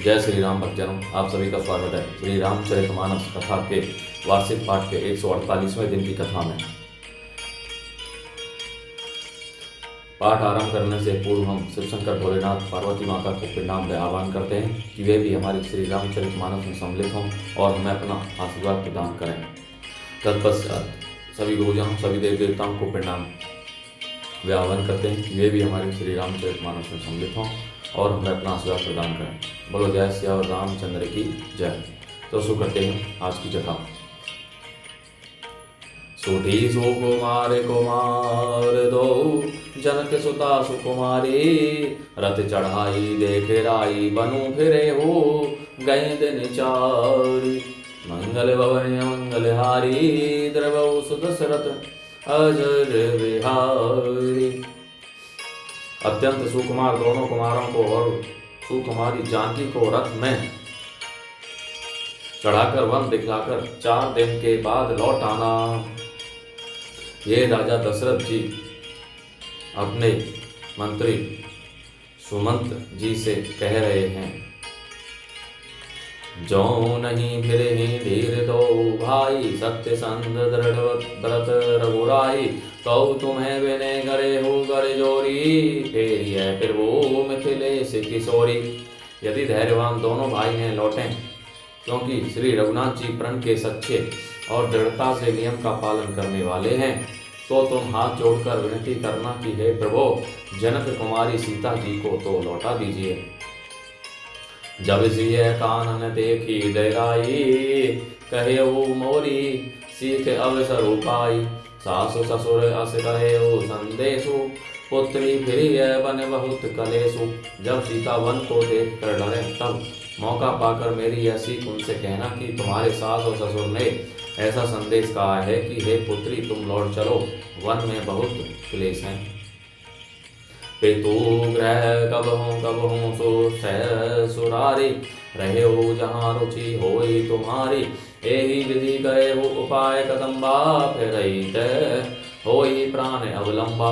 जय श्री राम भक्तजनों, आप सभी का स्वागत है श्री रामचरितमानस कथा के वार्षिक पाठ के 148वें दिन की कथा में। पाठ आरंभ करने से पूर्व हम शिवशंकर भोलेनाथ पार्वती माता को प्रणाम व आह्वान करते हैं कि वे भी हमारे श्री रामचरितमानस में सम्मिलित हों और हमें अपना आशीर्वाद प्रदान करें। तत्पश्चात सभी गुरुजनों, सभी देव देवताओं को प्रणाम वे आह्वान करते हैं कि वे भी हमारे श्री रामचरितमानस में सम्मिलित हों और हमें अपना आशीर्वाद प्रदान करें। बोलो जय श्री रामचंद्र की जय। तो शुरू करते हैं आज की कथा। सुठी सुकुमार कुमार दो जनक सुता सुकुमारी, रथ चढ़ाई देख राई बनु फिरे हो गए दिन चारी। मंगल भवन मंगल हारी द्रवौ सुदशरथ अजर बिहारी। अत्यंत सुकुमार दोनों कुमारों को और सुकुमारी जानकी को रथ में चढ़ाकर वन दिखलाकर 4 दिन के बाद लौट आना। ये राजा दशरथ जी अपने मंत्री सुमंत जी से कह रहे हैं। जो नहीं फिरे धीर दो भाई, सत्य संग दृढ़ व्रत रघुराई। तो तुम्हें बिने करे हो करे जोरी, फिर वो मिथिलेश किशोरी। यदि धैर्यवान दोनों भाई हैं लौटें, क्योंकि श्री रघुनाथ जी प्रण के सच्चे और दृढ़ता से नियम का पालन करने वाले हैं, तो तुम हाथ जोड़कर विनती करना कि हे प्रभु, जनक कुमारी सीता जी को तो लौटा दीजिए। जब सिय कानन देखी डराई, कहे वो मोरी सीख अवसर उपाई। सासु ससुर अस कहे वो संदेशु, पुत्री फिरिय बन बहुत कलेसु। जब सीता वन को देख कर डरे, तब मौका पाकर मेरी यह सीख उनसे कहना कि तुम्हारे सास और ससुर ने ऐसा संदेश कहा है कि हे पुत्री, तुम लौट चलो, वन में बहुत क्लेश हैं। पितु ग्रह कब हूँ सुरारी, रहे हो जहाँ रुचि होई तुम्हारी। यही विधि करे वो उपाय कदम्बा, फिर होई प्राण अवलंबा।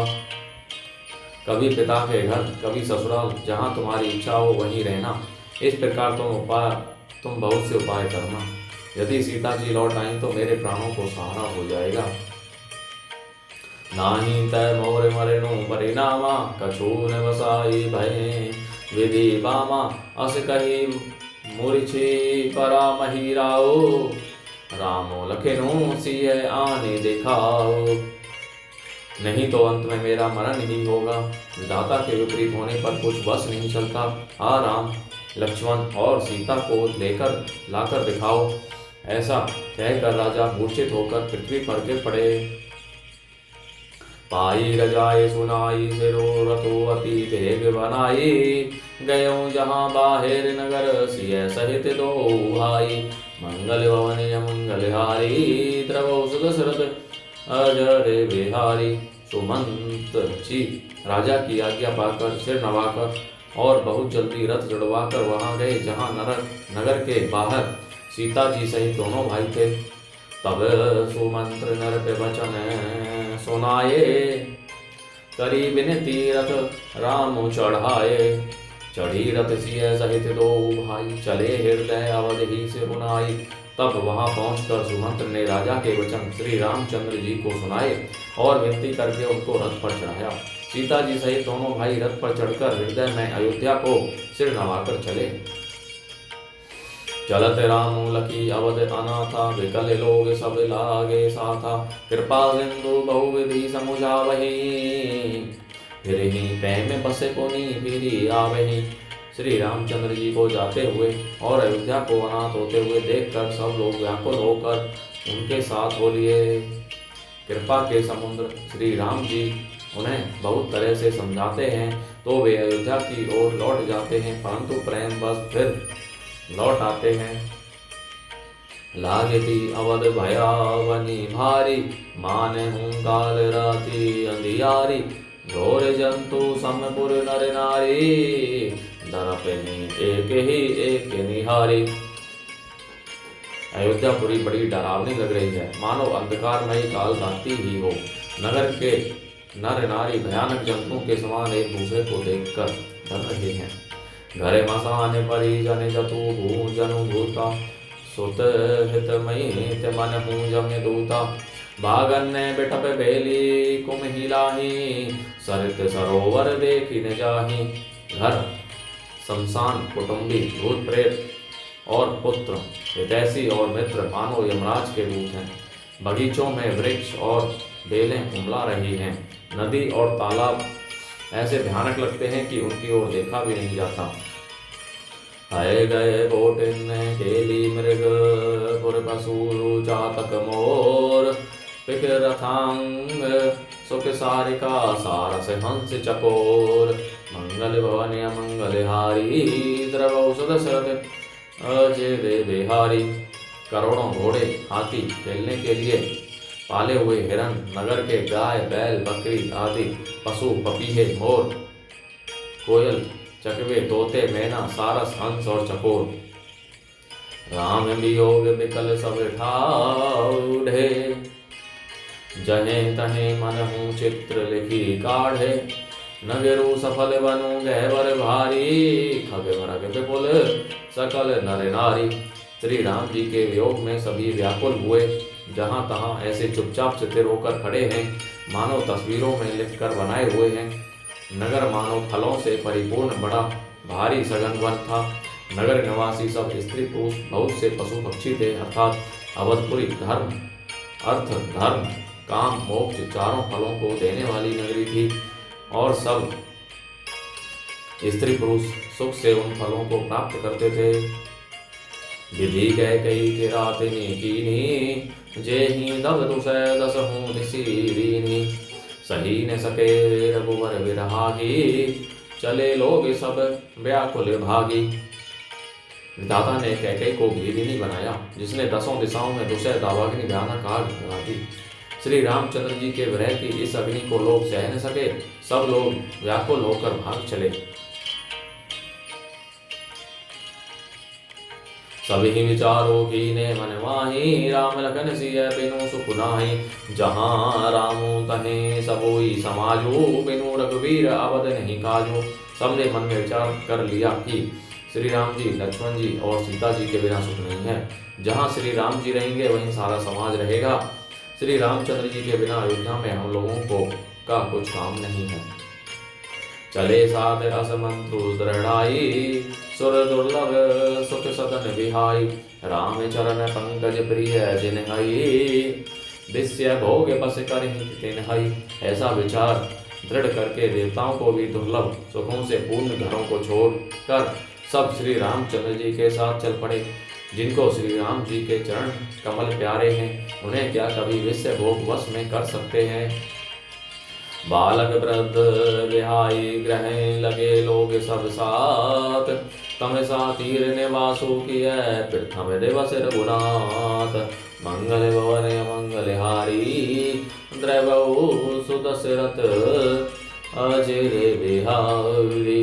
कभी पिता के घर, कभी ससुराल, जहाँ तुम्हारी इच्छा हो वहीं रहना। इस प्रकार तुम बहुत से उपाय करना। यदि सीता जी लौट आई तो मेरे प्राणों को सहारा हो जाएगा। नाही तय मोर मरेनु परिणामा, कछु न वसाई भय विधि बामा। अस कही मूर्छी परा महिराओ, रामो लखनऊ सिय आने दिखाओ। नहीं तो अंत में मेरा मरण ही होगा। विधाता के विपरीत होने पर कुछ बस नहीं चलता। हा राम, लक्ष्मण और सीता को लेकर लाकर दिखाओ। ऐसा कहकर राजा मूर्छित होकर पृथ्वी पर गिर पड़े। पाई रजाए सुनाई, सिरो रथो अति वेग बनाई। गयो जहाँ बाहिर नगर, सिय सहित दो भाई। मंगल भवन मंगल हारी, द्रवौ सुदशरथ अजर बिहारी। सुमंत जी राजा की आज्ञा पाकर सिर नवाकर और बहुत जल्दी रथ चढ़वाकर वहां गए जहां नगर के बाहर सीता जी सहित दोनों भाई थे। तब सुमंत्र नर पे वचन सुनाए, करी विनती रथ राम चढ़ाए। चढ़ी रथ सिय सहित दो भाई, चले हृदय अवध ही से रुनाई। तब वहां पहुंचकर सुमंत्र ने राजा के वचन श्री रामचंद्र जी को सुनाए और विनती करके उनको रथ पर चढ़ाया। सीता जी सहित दोनों भाई रथ पर चढ़कर हृदय में अयोध्या को सिर नवाकर चले। चलत राम लखी अवध अनाथा, विकल लोग सब लागे साथा। कृपा सिंधु बहुविधि समुझावहि, फिर ही पै में बसे पुनि फिरी आवहि। श्री रामचंद्र जी को जाते हुए और अयोध्या को अनाथ होते हुए देखकर सब लोग व्याकुल होकर उनके साथ हो लिए। कृपा के समुद्र श्री राम जी उन्हें बहुत तरह से समझाते हैं तो वे अयोध्या की ओर लौट जाते हैं, परंतु प्रेम बस फिर लौट आते हैं। लागती अवध भयावनी भारी, माने हूँ काल राति अंधियारी। घोर जंतु समपुर नर नारी, दरपनी एक ही एक निहारी। अयोध्यापुरी बड़ी डरावनी लग रही है, मानो अंधकारमयी काल रात्रि ही हो। नगर के नर नारी भयानक जंतुओं के समान एक दूसरे को देखकर डर रहे हैं। घरे मसान परिजन जतु भूजनु भूता सुत हित मई मन हूँ जम दूता भागन बिटप बेली कुम हिलाही सरित सरोवर देखी न जाही। घर शमशान कुटुंबी भूत प्रेत और पुत्र हितैषी और मित्र मानो यमराज के दूत हैं। बगीचों में वृक्ष और बेलें उमला रही हैं। नदी और तालाब ऐसे भयानक लगते हैं कि उनकी ओर देखा भी नहीं जाता। आए गए बोटिन केली मृग पुर पशु चातक मोर पिक रथांग सुख सारिका सारस हंस चकोर मंगल भवन अमंगल हारी द्रवौषध शरद अजय वे बिहारी। करोड़ों घोड़े हाथी खेलने के लिए पाले हुए हिरन नगर के गाय बैल बकरी आदि पशु पपीहे मोर कोयल चकवे तोते मैना सारस हंस और चकोर राम वियोग विकल सब ठाउढ़े जहे तहे मन हूँ चित्र लिखी काढ़े नगरु सफल बनु गहवर भारी खग मरग विपुल सकल नर नारी। श्री राम जी के वियोग में सभी व्याकुल हुए। जहाँ तहाँ ऐसे चुपचाप स्थिर होकर खड़े हैं मानो तस्वीरों में लिखकर बनाए हुए हैं। नगर मानो फलों से परिपूर्ण बड़ा भारी सघन वन था। नगर निवासी सब स्त्री पुरुष बहुत से पशु पक्षी थे। अर्थात अवधपुरी धर्म अर्थ धर्म काम मोक्ष चारों फलों को देने वाली नगरी थी और सब स्त्री पुरुष सुख से उन फलों को प्राप्त करते थे। विधि कह कही के रातिनी कीनी जे ही दब दुसै दस हूँ ऋषि सही न सके रघुवर विरहागी चले लोग सब व्याकुल भागी। विधाता ने कैकेयी को गृहिणी बनाया जिसने दसों दिशाओं में दुसह दावाग्नि भयानक आग लगा दी। श्री रामचंद्र जी के विरह की इस अग्नि को लोग सह न सके। सब लोग व्याकुल होकर भाग चले। सभी विचारों की ने मन माही राम लखन सिय बिनु सुख नाही। जहाँ रामो तहें सबोई समाजो बिनु रघुवीर अवध नहीं काजो। सबने मन में विचार कर लिया कि श्री राम जी लक्ष्मण जी और सीता जी के बिना सुख नहीं है। जहाँ श्री राम जी रहेंगे वहीं सारा समाज रहेगा। श्री रामचंद्र जी के बिना अयोध्या में हम लोगों को का कुछ काम नहीं है। चले साथ असमंत्रु दृढ़ाई सुर दुर्लभ सुख सदन विहाई। राम चरण पंकज प्रिय जिन्हई दिश्य भोग बस कर तिन्हई। ऐसा विचार दृढ़ करके देवताओं को भी दुर्लभ सुखों से पूर्ण घरों को छोड़कर सब श्री रामचंद्र जी के साथ चल पड़े। जिनको श्री राम जी के चरण कमल प्यारे हैं उन्हें क्या कभी विषय भोग वश में कर सकते हैं। बालक वृद्ध विहाई ग्रह लगे लोग सब साथ तमसा तीर निवासु किया प्रथम दिवस रघुनाथ। मंगल भवन अमंगल हारी द्रवौ सुदशरथ अजय बिहारी।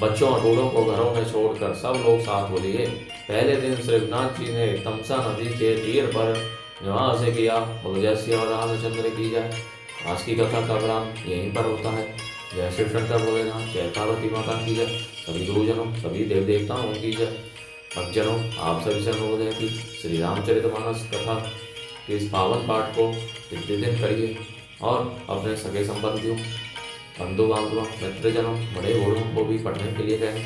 बच्चों और बूढ़ों को घरों में छोड़कर सब लोग साथ हो लिए। पहले दिन श्री रघुनाथ जी ने तमसा नदी के तीर पर निवास किया। जय श्री रामचंद्र की जय। आज की कथा का विराम यहीं पर होता है। जय श्री शंकर भोलेनाथ, जय पार्वती माता की जय। सभी गुरुजनों सभी देव देवताओं की जय। भक्तजनों आप सभी से अनुरोध है कि श्री रामचरितमानस कथा के इस पावन पाठ को प्रतिदिन करिए और अपने सगे संबंधियों बंधु बांधवों मित्रजनों बड़े बूढ़ों को भी पढ़ने के लिए कहें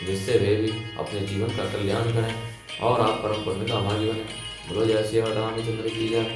जिससे वे भी अपने जीवन का कल्याण करें और आप परम पुण्य का भागी बने। बोलो जय श्री रामचंद्र की जय।